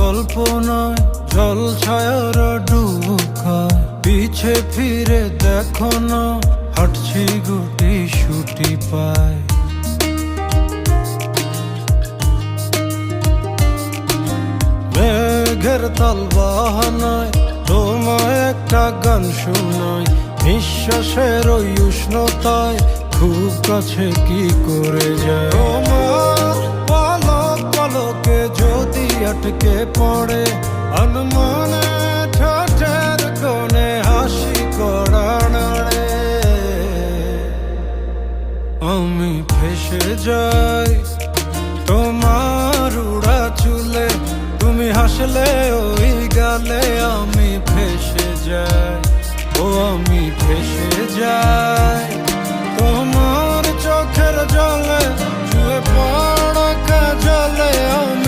কল্পনায় জল ছায়ার ডুব খায়। পিছে ফিরে দেখো না, হাঁটছি গুটি সুটি পায়। মেঘের তাল বাহানায় তোমায় একটা গান শোনাই। নিঃশ্বাসের ওই উষ্ণতায় খুব কাছে কি করে যায়। তোমার পলক পলকে যদি আটকে পড়ে, আনমনে ঠোঁটের কোণে হাসি করা নাড়ে। আমি ফেসে যাই তোমার উড়া চুলে, তুমি হাসলে ওই গালে। আমি ফেসে যাই, ও আমি ফেসে যাই তোমার চোখের জলে, ছুঁয়ে পড়